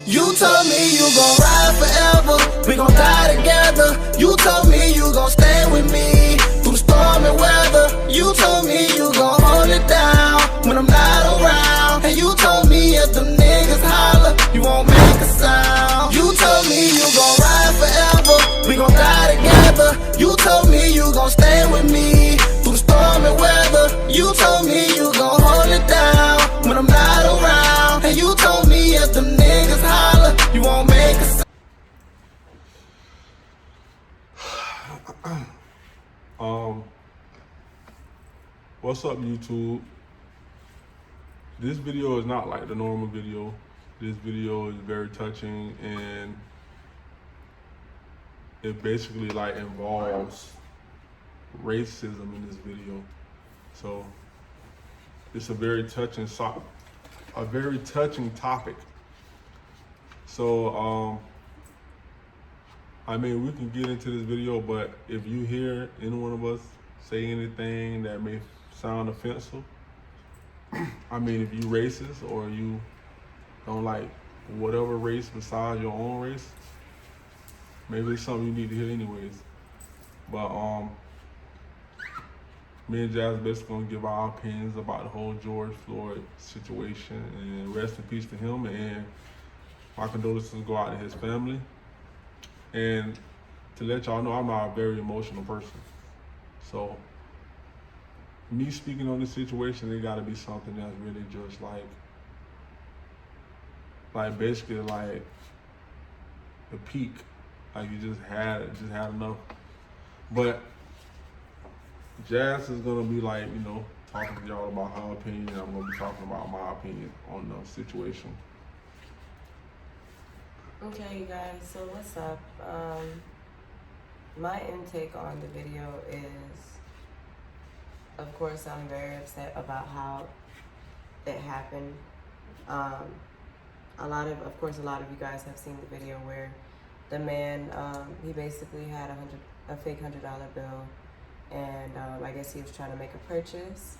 You told me you gon' ride forever, we gon' die together. You told me you gon' stand with me through storm and weather. You told me you gon' hold it down when I'm not around. And you told me if them niggas holler, you won't make a sound. You told me you gon' ride forever, we gon' die together. You told me you gon' stand with me through storm and weather. You told me you gon' hold it down when I'm not around. And you told me if them niggas holler, you won't make a sound. What's up, YouTube? This video is not like the normal video. This video is very touching, and it basically like involves racism in this video. So it's a very touching topic. So I mean, we can get into this video, but if you hear any one of us say anything that may sound offensive, I mean, if you racist or you don't like whatever race besides your own race, maybe it's something you need to hear anyways. But me and Jazz basically gonna give our opinions about the whole George Floyd situation, and rest in peace to him, and my condolences go out to his family. And to let y'all know, I'm not a very emotional person. So me speaking on this situation, it gotta be something that's really just like basically like the peak. Like you just had enough. But Jazz is gonna be like, you know, talking to y'all about her opinion. I'm gonna be talking about my opinion on the situation. Okay, you guys, so what's up? My intake on the video is, of course, I'm very upset about how it happened. A lot of you guys have seen the video where the man, he basically had a fake $100 bill, and I guess he was trying to make a purchase,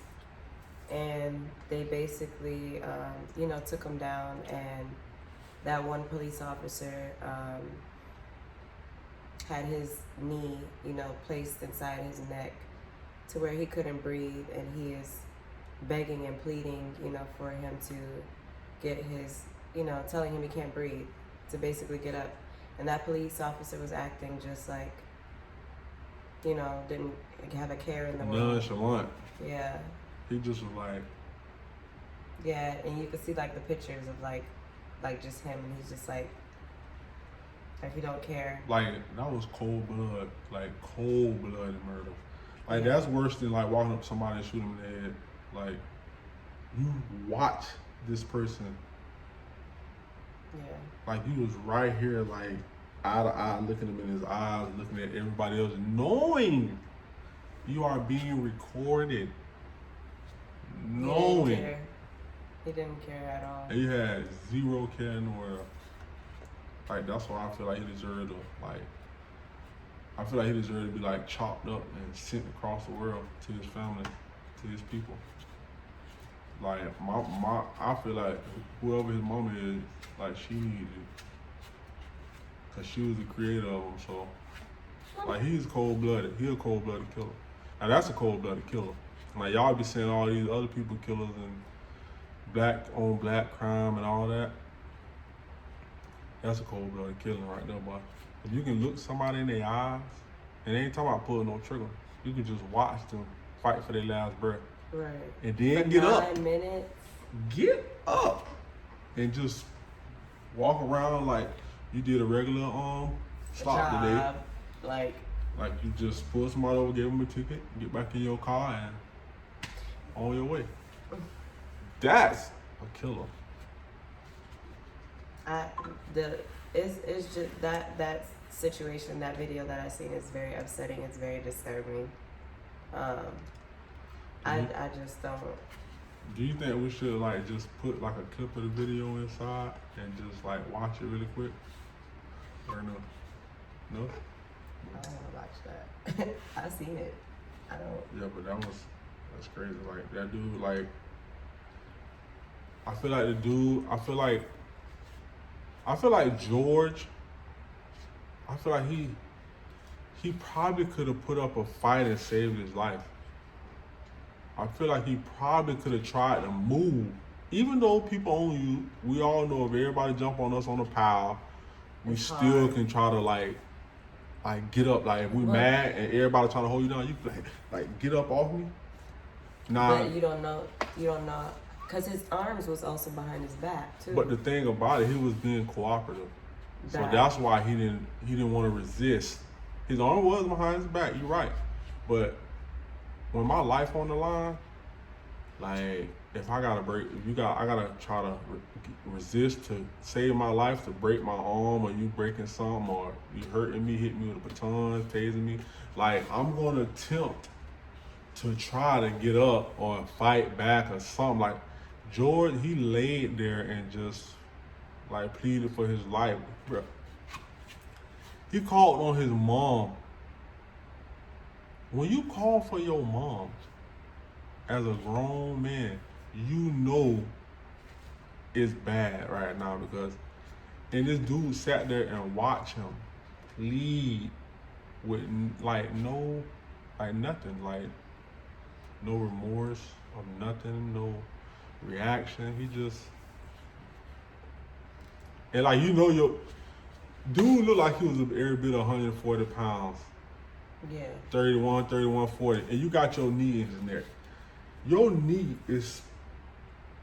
and they basically, you know, took him down, and that one police officer had his knee, you know, placed inside his neck to where he couldn't breathe, and he is begging and pleading, you know, for him to get his, you know, telling him he can't breathe, to basically get up. And that police officer was acting just like, you know, didn't have a care in the world. Nonchalant. Yeah. He just was like. Yeah, and you could see like the pictures of like just him, and he's just like he don't care. Like, that was cold blood, like cold-blooded murder. Like, that's worse than like walking up to somebody and shooting him in the head. Like, you watch this person. Yeah. Like, you was right here, like, eye to eye, looking him in his eyes, looking at everybody else, knowing you are being recorded. Knowing. He didn't care at all. He had zero care in the world. Like, that's why I feel like he deserved to, like, I feel like he deserved to be, like, chopped up and sent across the world to his family, to his people. Like, I feel like whoever his mama is, like, she needed it. Because she was the creator of him, so. Like, he's cold-blooded. He a cold-blooded killer. Now, that's a cold-blooded killer. Like, y'all be saying all these other people killers and black on black crime and all that. That's a cold-blooded killing right there, boy. If you can look somebody in their eyes, and they ain't talking about pulling no trigger, you can just watch them fight for their last breath. Right. And then for get up. 9 minutes. Get up. And just walk around like you did a regular stop today. Like you just pull somebody over, give them a ticket, get back in your car, and on your way. That's a killer. It's just that situation, that video that I seen is very upsetting. It's very disturbing. I just don't. Do you think we should like just put like a clip of the video inside and just like watch it really quick? Or no? No? I don't want to watch that. I seen it. I don't. Yeah, but that's crazy. Like that dude, like I feel like I feel like George, I feel like he probably could have put up a fight and saved his life. I feel like he probably could have tried to move. Even though people on you, we all know if everybody jump on us on a pile, we It's still hard. can try to like get up. Like if we mad and everybody trying to hold you down, you can like get up off me. Nah. But you don't know, because his arms was also behind his back too. But the thing about it, he was being cooperative. So Right. that's why he didn't want to resist. His arm was behind his back, you're right. But when my life on the line, like if I gotta I gotta try to resist to save my life, to break my arm, or you breaking something, or you hurting me, hitting me with a baton, tasing me, like I'm gonna attempt to try to get up or fight back or something. Like George, he laid there and just like pleaded for his life, bro. He called on his mom. When you call for your mom as a grown man, you know it's bad right now and this dude sat there and watched him plead with nothing, no remorse or nothing, no reaction. He just, and like, your dude looked like he was every bit 140 pounds. Yeah. 31, 40, and you got your knee in his neck. Your knee is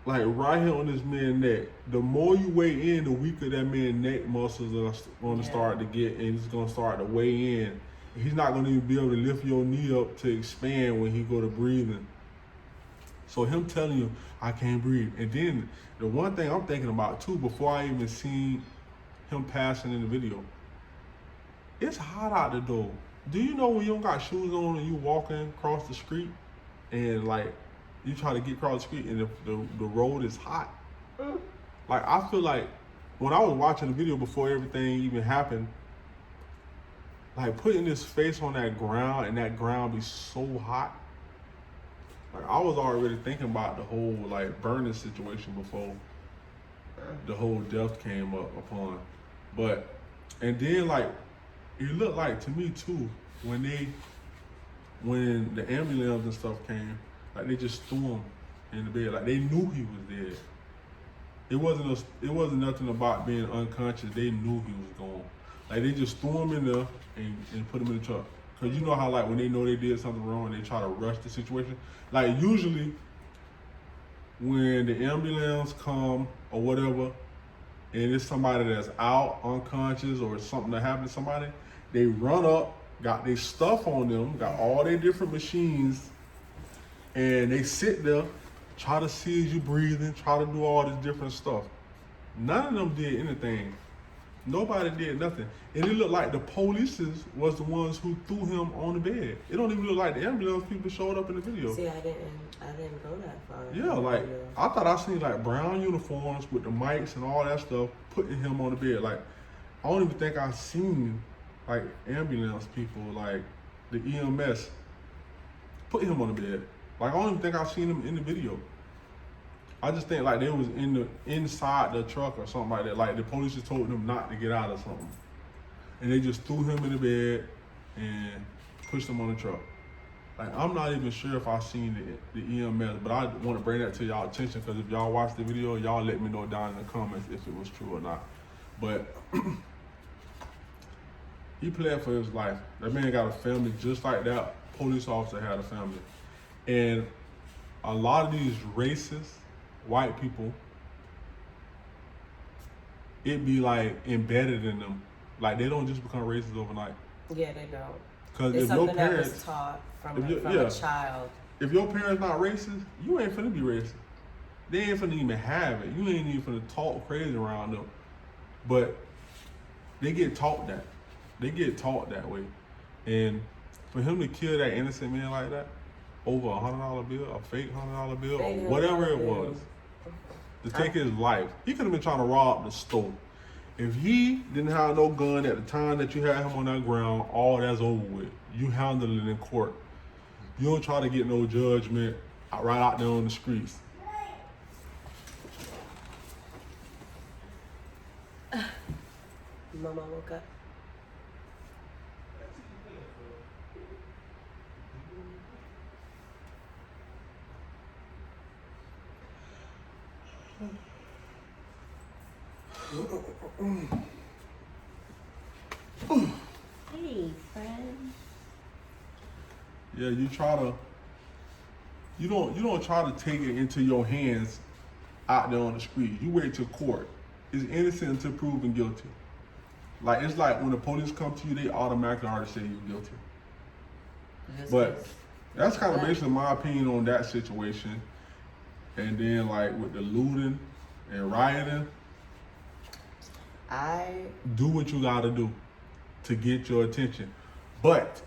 like right here on this man's neck. The more you weigh in, the weaker that man's neck muscles are going to start to get, and it's going to start to weigh in. He's not going to even be able to lift your knee up to expand when he go to breathing. So him telling you, I can't breathe. And then the one thing I'm thinking about too, before I even seen him passing in the video, it's hot out the door. Do you know when you don't got shoes on and you walking across the street and like you try to get across the street and the road is hot? Like I feel like when I was watching the video before everything even happened, like putting his face on that ground and that ground be so hot. Like I was already thinking about the whole like burning situation before the whole death came up upon. And then like it looked like to me too, when the ambulance and stuff came, like they just threw him in the bed, like they knew he was dead. It wasn't nothing about being unconscious. They knew he was gone. Like they just threw him in there and put him in the truck. Cause you know how like when they know they did something wrong, they try to rush the situation. Like usually when the ambulance come or whatever, and it's somebody that's out unconscious or something that happened to somebody, they run up, got their stuff on them, got all their different machines, and they sit there, try to see as you breathing, try to do all this different stuff. None of them did anything. Nobody did nothing. And it looked like the police was the ones who threw him on the bed. It don't even look like the ambulance people showed up in the video. See, I didn't go that far. Yeah, like I thought I seen like brown uniforms with the mics and all that stuff putting him on the bed. Like I don't even think I seen like ambulance people, like the EMS, put him on the bed. Like I don't even think I seen him in the video. I just think like they was inside the truck or something like that. Like the police just told them not to get out or something, and they just threw him in the bed and pushed him on the truck. Like I'm not even sure if I seen the EMS, but I want to bring that to y'all attention because if y'all watch the video, y'all let me know down in the comments if it was true or not. But he pled for his life. That man got a family just like that police officer had a family, and a lot of these racist white people, it be like embedded in them. Like they don't just become racist overnight. Yeah, they don't. Because It's if your something that parents, was taught from yeah. a child. if your parents not racist, you ain't finna be racist. They ain't finna even have it. You ain't even finna talk crazy around them. But they get taught that. They get taught that way. And for him to kill that innocent man like that, over $100 bill, a fake $100 bill, or whatever it was, to take his life. He could have been trying to rob the store. If he didn't have no gun at the time that you had him on that ground, all that's over with. You handle it in court. You don't try to get no judgment right out there on the streets. Mama woke up. Hey, friend. Yeah, you don't try to take it into your hands out there on the street. You wait till court. It's innocent until proven guilty. Like it's like when the police come to you, they automatically already say you're guilty. But that's kind of basically my opinion on that situation. And then like with the looting and rioting, do what you gotta do to get your attention. But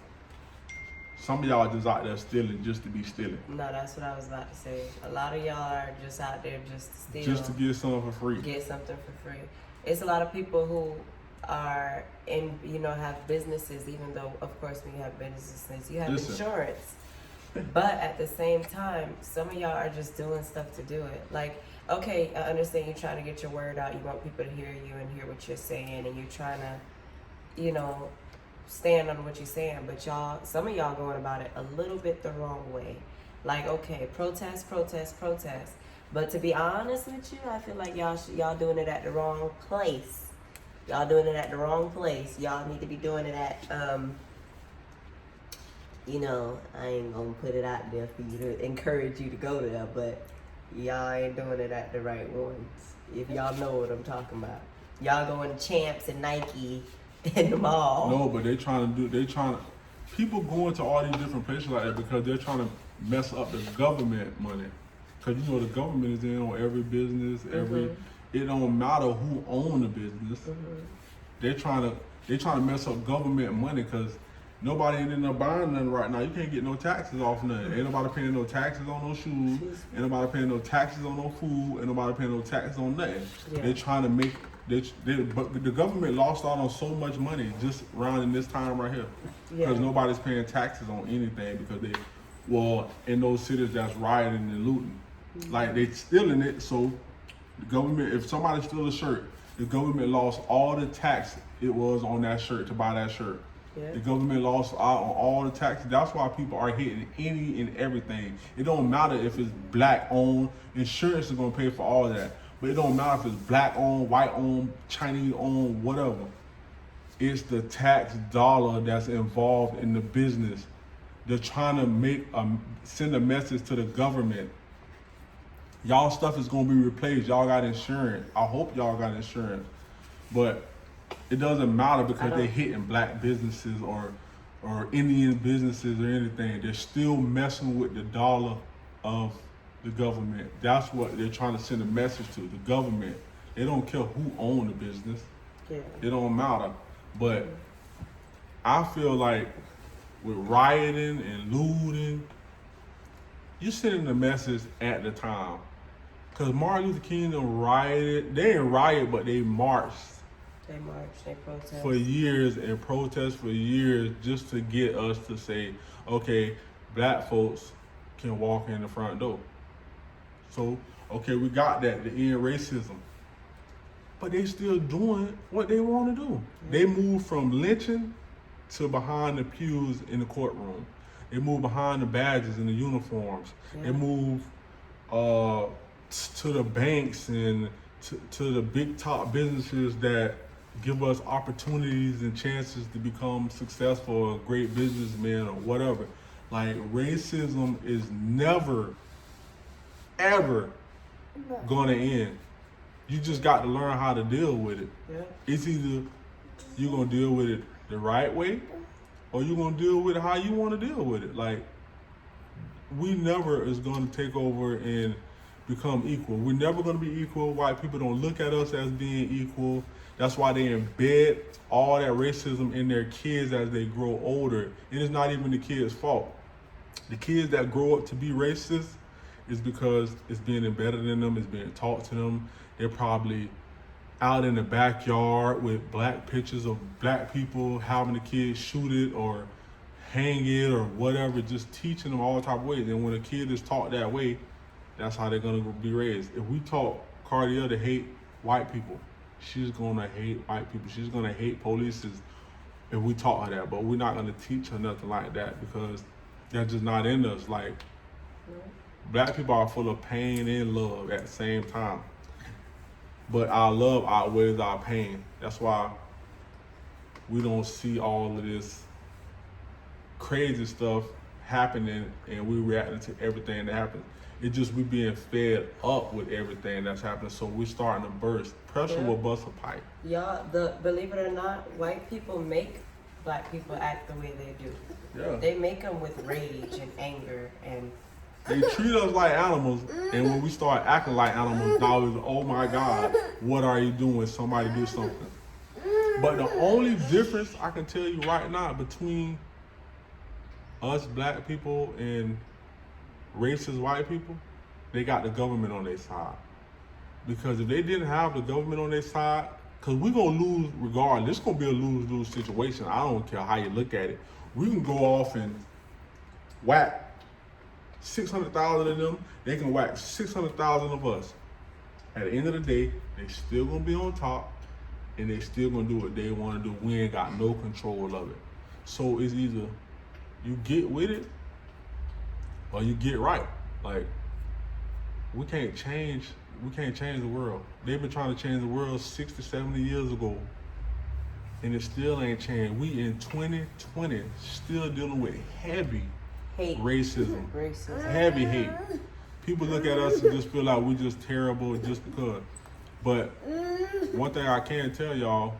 some of y'all just out there stealing just to be stealing. No, that's what I was about to say. A lot of y'all are just out there just to steal. Just to get something for free. Get something for free. It's a lot of people who are in, have businesses, even though, of course, when you have businesses, you have insurance. But at the same time, some of y'all are just doing stuff to do it. Like, okay, I understand you're trying to get your word out. You want people to hear you and hear what you're saying, and you're trying to, stand on what you're saying. But some of y'all going about it a little bit the wrong way. Like, okay, protest. But to be honest with you, I feel like y'all doing it at the wrong place. Y'all doing it at the wrong place. Y'all need to be doing it at, I ain't gonna put it out there for you to encourage you to go there, but y'all ain't doing it at the right ones. If y'all know what I'm talking about. Y'all going to Champs and Nike in the mall. No, but people going to all these different places like that because they're trying to mess up the government money. Because the government is in on every business, it don't matter who own the business. They're trying to mess up government money because nobody ain't in there buying nothing right now. You can't get no taxes off nothing. Ain't nobody paying no taxes on no shoes. Ain't nobody paying no taxes on no food. Ain't nobody paying no taxes on nothing. Yeah. They're trying to make but the government lost out on so much money just around in this time right here because nobody's paying taxes on anything because in those cities that's rioting and looting, like they stealing it. So the government, if somebody steals a shirt, the government lost all the tax it was on that shirt to buy that shirt. Yeah. The government lost out on all the taxes. That's why people are hitting any and everything. It don't matter if it's black owned. Insurance is gonna pay for all of that. But it don't matter if it's black owned, white owned, Chinese owned, whatever. It's the tax dollar that's involved in the business. They're trying to send a message to the government. Y'all stuff is gonna be replaced. Y'all got insurance. I hope y'all got insurance. But it doesn't matter because they're hitting black businesses or Indian businesses or anything. They're still messing with the dollar of the government. That's what they're trying to send a message to the government. They don't care who owns the business. Yeah. It don't matter. But I feel like with rioting and looting, you're sending a message at the time. Because Martin Luther King rioted. They didn't riot, but they marched. They marched, they protested. For years and protest for years just to get us to say, okay, black folks can walk in the front door. So, okay, we got that, to end racism. But they still doing what they want to do. Mm-hmm. They move from lynching to behind the pews in the courtroom. They move behind the badges and the uniforms. Yeah. They move to the banks and to the big top businesses that give us opportunities and chances to become successful or great businessmen or whatever. Like, racism is never, ever gonna end. You just got to learn how to deal with it. Yeah. It's either you're gonna deal with it the right way or you're gonna deal with it how you wanna deal with it. Like, we never is gonna take over and become equal. We're never gonna be equal. White people don't look at us as being equal. That's why they embed all that racism in their kids as they grow older. And it's not even the kids' fault. The kids that grow up to be racist is because it's being embedded in them, it's being taught to them. They're probably out in the backyard with black pictures of black people, having the kids shoot it or hang it or whatever, just teaching them all type of ways. And when a kid is taught that way, that's how they're gonna be raised. If we taught Cartier to hate white people, she's gonna hate white people. She's gonna hate police if we taught her that. But we're not gonna teach her nothing like that because that's just not in us. Like, black people are full of pain and love at the same time. But our love outweighs our pain. That's why we don't see all of this crazy stuff happening and we reacting to everything that happens. It's just we being fed up with everything that's happening, so we starting to burst. Pressure will bust a pipe. Y'all, believe it or not, white people make black people act the way they do. Yeah. They make them with rage and anger and. They treat us like animals, and when we start acting like animals, now it's, oh my God, what are you doing? Somebody do something. But the only difference I can tell you right now between us black people and racist white people, they got the government on their side. Because if they didn't have the government on their side, because we're going to lose regardless. It's going to be a lose-lose situation. I don't care how you look at it. We can go off and whack 600,000 of them, they can whack 600,000 of us. At the end of the day, they still gonna be on top and they still gonna do what they wanna do. We ain't got no control of it. So it's either you get with it or you get right. Like, we can't change the world. They've been trying to change the world 60, 70 years ago and it still ain't changed. We in 2020 still dealing with heavy Hate. Racism. Heavy hate. People look at us and just feel like we're just terrible just because. But one thing I can tell y'all,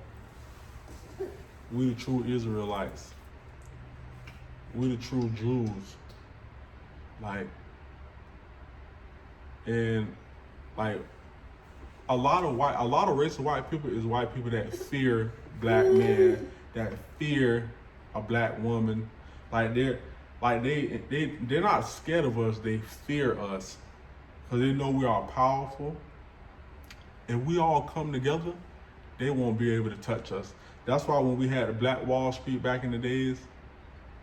we the true Israelites. We the true Jews. Like, and like a lot of racist white people is white people that fear black men, that fear a black woman. They're not scared of us, they fear us. Because they know we are powerful. If we all come together, they won't be able to touch us. That's why when we had the Black Wall Street back in the days,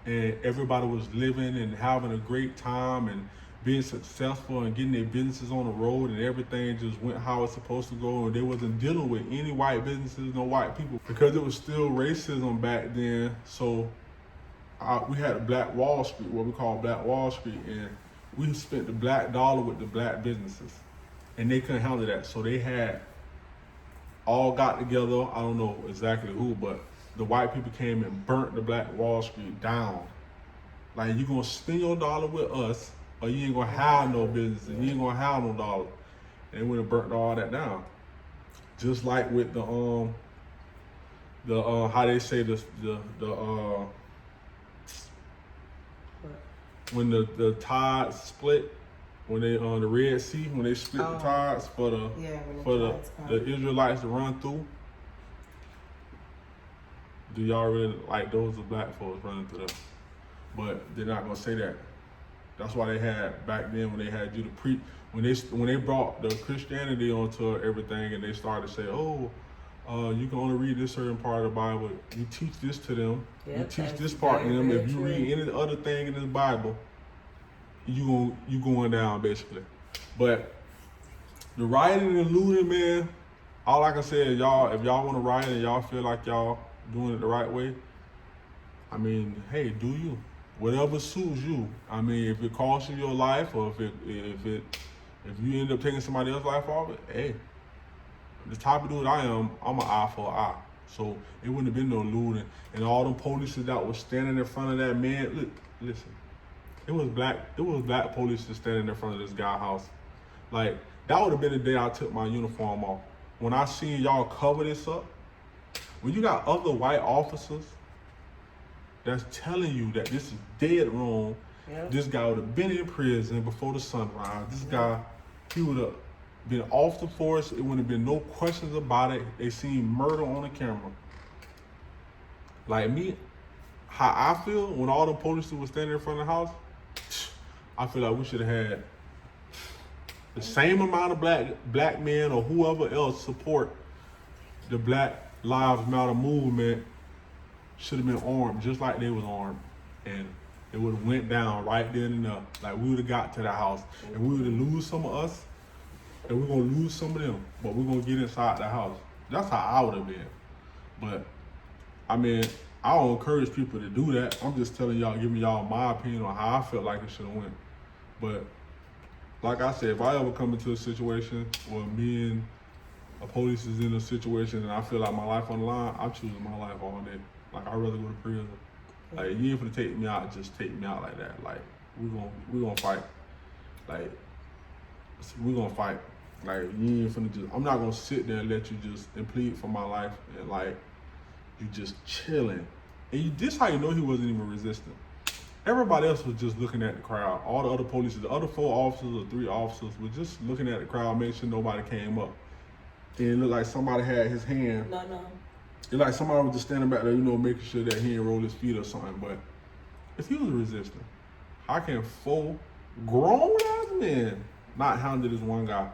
and everybody was living and having a great time and being successful and getting their businesses on the road and everything just went how it's supposed to go, and they wasn't dealing with any white businesses, no white people, because it was still racism back then. So we had Black Wall Street, what we call Black Wall Street, and we spent the black dollar with the black businesses, and they couldn't handle that. So they had all got together, I don't know exactly who, but the white people came and burnt the Black Wall Street down. Like, you gonna spend your dollar with us, or you ain't gonna have no business, and you ain't gonna have no dollar. And they went and burnt all that down. Just like with the how they say when the tides split, when they the Red Sea, when they split the tides for the Israelites to run through. Do y'all really like those are black folks running through them? But they're not gonna say that. That's why they had back then when they had you to preach, when they brought the Christianity onto everything, and they started to say, you can only read this certain part of the Bible. You teach this to them. Yep, you teach this part to them. If you read any other thing in this Bible, you going down basically. But the rioting and looting, man, all I can say is y'all, if y'all want to riot and y'all feel like y'all doing it the right way, I mean, hey, do you? Whatever suits you. I mean, if it costs you your life, or if you end up taking somebody else's life off it, hey. The type of dude I am, I'm an eye for an eye. So it wouldn't have been no looting. And all them police that was standing in front of that man, look, listen. It was black police standing in front of this guy's house. Like, that would have been the day I took my uniform off. When I seen y'all cover this up, when you got other white officers that's telling you that this is dead wrong, this guy would have been in prison before the sunrise. This guy, he would have been off the force. It wouldn't have been no questions about it. They seen murder on the camera. Like me, how I feel when all the police was standing in front of the house, I feel like we should have had the same amount of black men or whoever else support the Black Lives Matter movement should have been armed just like they was armed, and it would have went down right then and there. Like, we would have got to the house, and we would have lose some of us, and we're gonna lose some of them, but we're gonna get inside the house. That's how I would have been. But I mean, I don't encourage people to do that. I'm just telling y'all, giving y'all my opinion on how I felt like it should have went. But like I said, if I ever come into a situation where me and a police is in a situation and I feel like my life on the line, I'm choosing my life all day. Like, I'd rather go to prison. Like, you ain't finna take me out, just take me out like that. Like, we gonna fight. Like, we gonna fight. Like, you ain't finna just, I'm not gonna sit there and let you just and plead for my life and like, you just chilling. And this how you know he wasn't even resisting. Everybody else was just looking at the crowd. All the other police, the other 4 officers or 3 officers were just looking at the crowd, making sure nobody came up. And it looked like somebody had his hand. No. It like somebody was just standing back there, making sure that he didn't roll his feet or something. But if he was resisting, how can 4 grown-ass men not handle this one guy?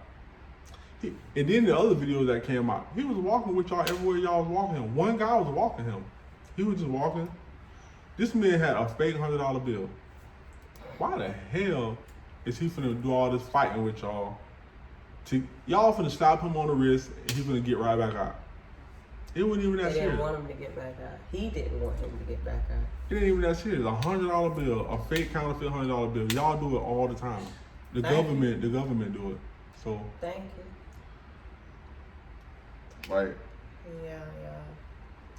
And then the other videos that came out, he was walking with y'all everywhere y'all was walking him. One guy was walking him. He was just walking. This man had a fake $100 bill. Why the hell is he finna do all this fighting with y'all? Y'all finna slap him on the wrist and he finna get right back out. It wasn't even that serious. They didn't want him to get back out. He didn't want him to get back out. It ain't even that serious. $100 bill, a fake counterfeit $100 bill. Y'all do it all the time. The government do it. So thank you. Like, yeah.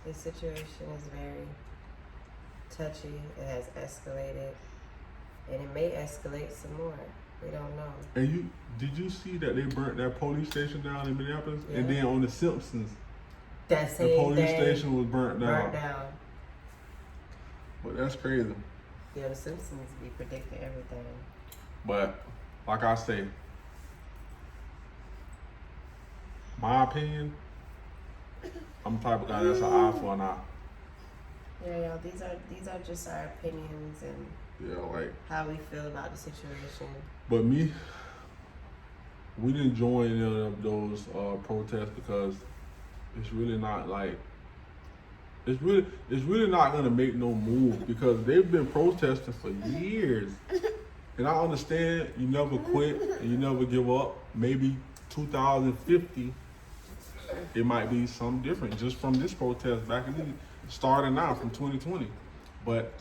This situation is very touchy. It has escalated, and it may escalate some more. We don't know. And did you see that they burnt that police station down in Minneapolis? Yeah. And then on The Simpsons, that same the police day, station was burnt down. But that's crazy. Yeah, The Simpsons be predicting everything. But like I say, my opinion, I'm the type of guy that's an eye for an eye. Yeah, y'all. These are just our opinions and like how we feel about the situation. But we didn't join any of those protests because it's really not like it's really not gonna make no move because they've been protesting for years. And I understand you never quit and you never give up. Maybe 2050 it might be something different just from this protest back in starting now from 2020. But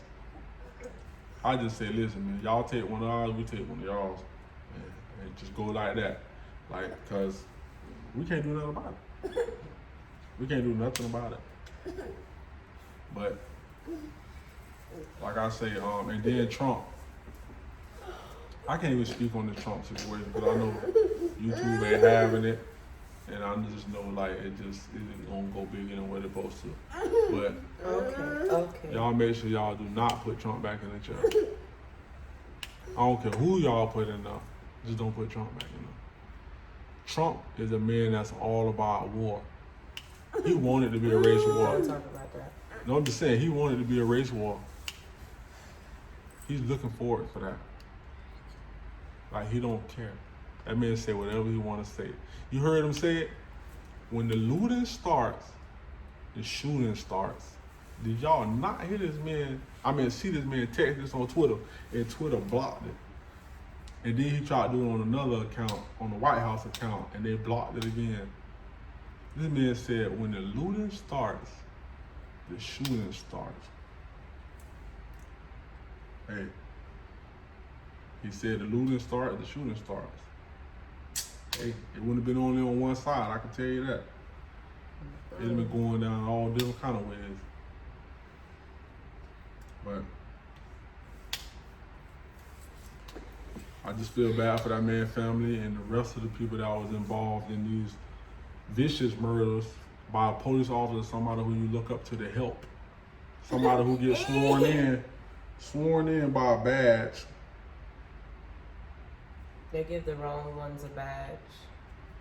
I just say, listen, man, y'all take one of ours, we take one of y'all's, and just go like that. Like, cause we can't do nothing about it. We can't do nothing about it. But like I say, and then Trump, I can't even speak on the Trump situation because I know YouTube ain't having it. And I just know like it gonna go bigger than what it's supposed to. But Okay. y'all make sure y'all do not put Trump back in the chair. I don't care who y'all put in there, just don't put Trump back in there. Trump is a man that's all about war. He wanted to be a race war. Don't talk about that. No, I'm just saying he wanted to be a race war. He's looking forward for that. Like he don't care. That man say whatever he want to say. You heard him say it? When the looting starts, the shooting starts. Did y'all not hear this man? See this man text this on Twitter, and Twitter blocked it. And then he tried to do it on another account, on the White House account, and they blocked it again. This man said, when the looting starts, the shooting starts. Hey, he said the looting starts, the shooting starts. Hey, it wouldn't have been only on one side, I can tell you that. It'd have been going down all different kind of ways. But I just feel bad for that man's family and the rest of the people that was involved in these vicious murders by a police officer, somebody who you look up to help. Somebody who gets sworn in by a badge. They give the wrong ones a badge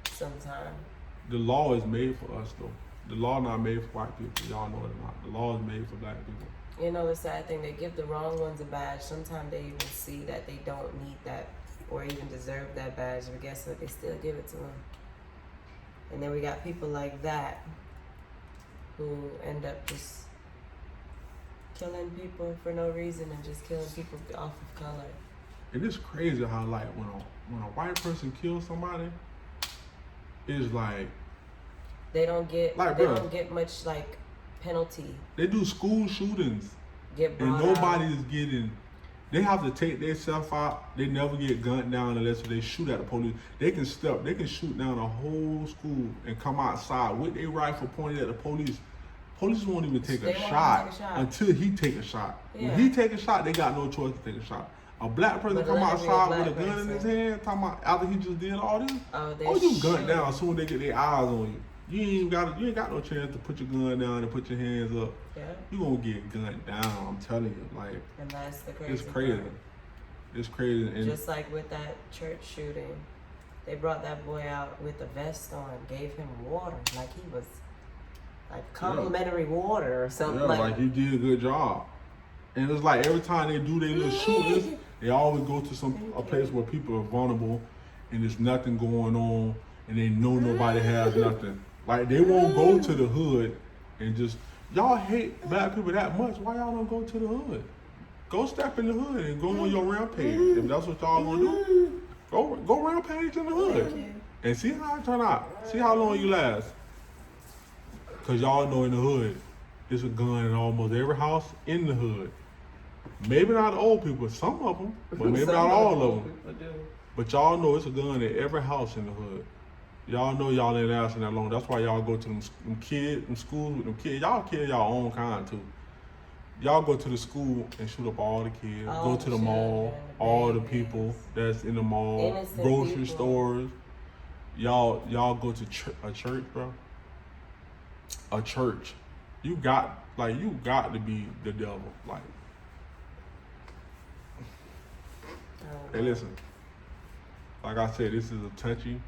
sometimes. The law is made for us though. The law not made for white people. Y'all know it not. The law is made for black people. You know the sad thing, they give the wrong ones a badge. Sometimes they even see that they don't need that or even deserve that badge, but guess what? They still give it to them. And then we got people like that who end up just killing people for no reason and just killing people off of color. It is crazy how like when a white person kills somebody, it's like they don't get Like, they bro, don't get much like penalty. they do school shootings Get and brought nobody out. is getting. They have to take themselves out. They never get gunned down unless they shoot at the police. They can shoot down a whole school and come outside with their rifle pointed at the police. Police won't even take They a won't even shot take a shot. until he take a shot. Yeah. When he take a shot, they got no choice to take a shot. A black person But come let it be a outside with black a gun in his person. hand, talking about after he just did all this. They You gunned shoot. down as soon as they get their eyes on you. You ain't got no chance to put your gun down and put your hands up. Yeah. You gonna get gunned down. I'm telling you, like And that's the crazy it's crazy. part. It's crazy. And Just like with that church shooting, they brought that boy out with a vest on, gave him water, like he was like complimentary water or something. yeah, like you did a good job. And it's like every time they do their little shootings, they always go to a place where people are vulnerable and there's nothing going on and they know nobody has nothing. Like they won't go to the hood and just y'all hate black people that much. Why y'all don't go to the hood? Go step in the hood and go on your rampage. If that's what y'all gonna do, go rampage in the hood and see how it turn out. See how long you last. Cause y'all know in the hood, there's a gun in almost every house in the hood. Maybe not the old people, some of them, but maybe not all of them. But y'all know it's a gun in every house in the hood. Y'all know y'all ain't lasting that long. That's why y'all go to them kids, them schools with them kids. Y'all kill y'all own kind too. Y'all go to the school and shoot up all the kids. Go to the mall, all the people that's in the mall, Innocent grocery people. stores. Y'all go to a church, bro. A church. You got to be the devil. Like, hey, listen. Like I said, this is a touchy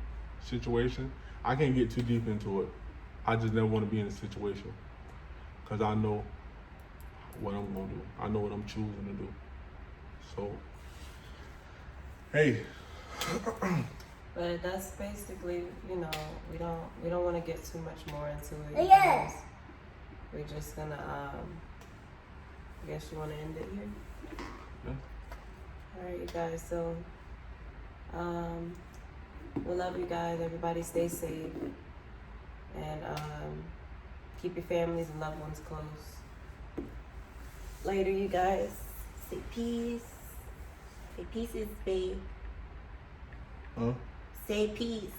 situation. I can't get too deep into it. I just never want to be in a situation because I know what I'm gonna do. I know what I'm choosing to do. So, hey. But that's basically, we don't want to get too much more into it. Yes. We're just gonna, I guess you want to end it here? Yeah. All right, you guys. So, we love you guys. Everybody stay safe. And keep your families and loved ones close. Later, you guys. Say peace. Say pieces, babe. Huh? Say peace.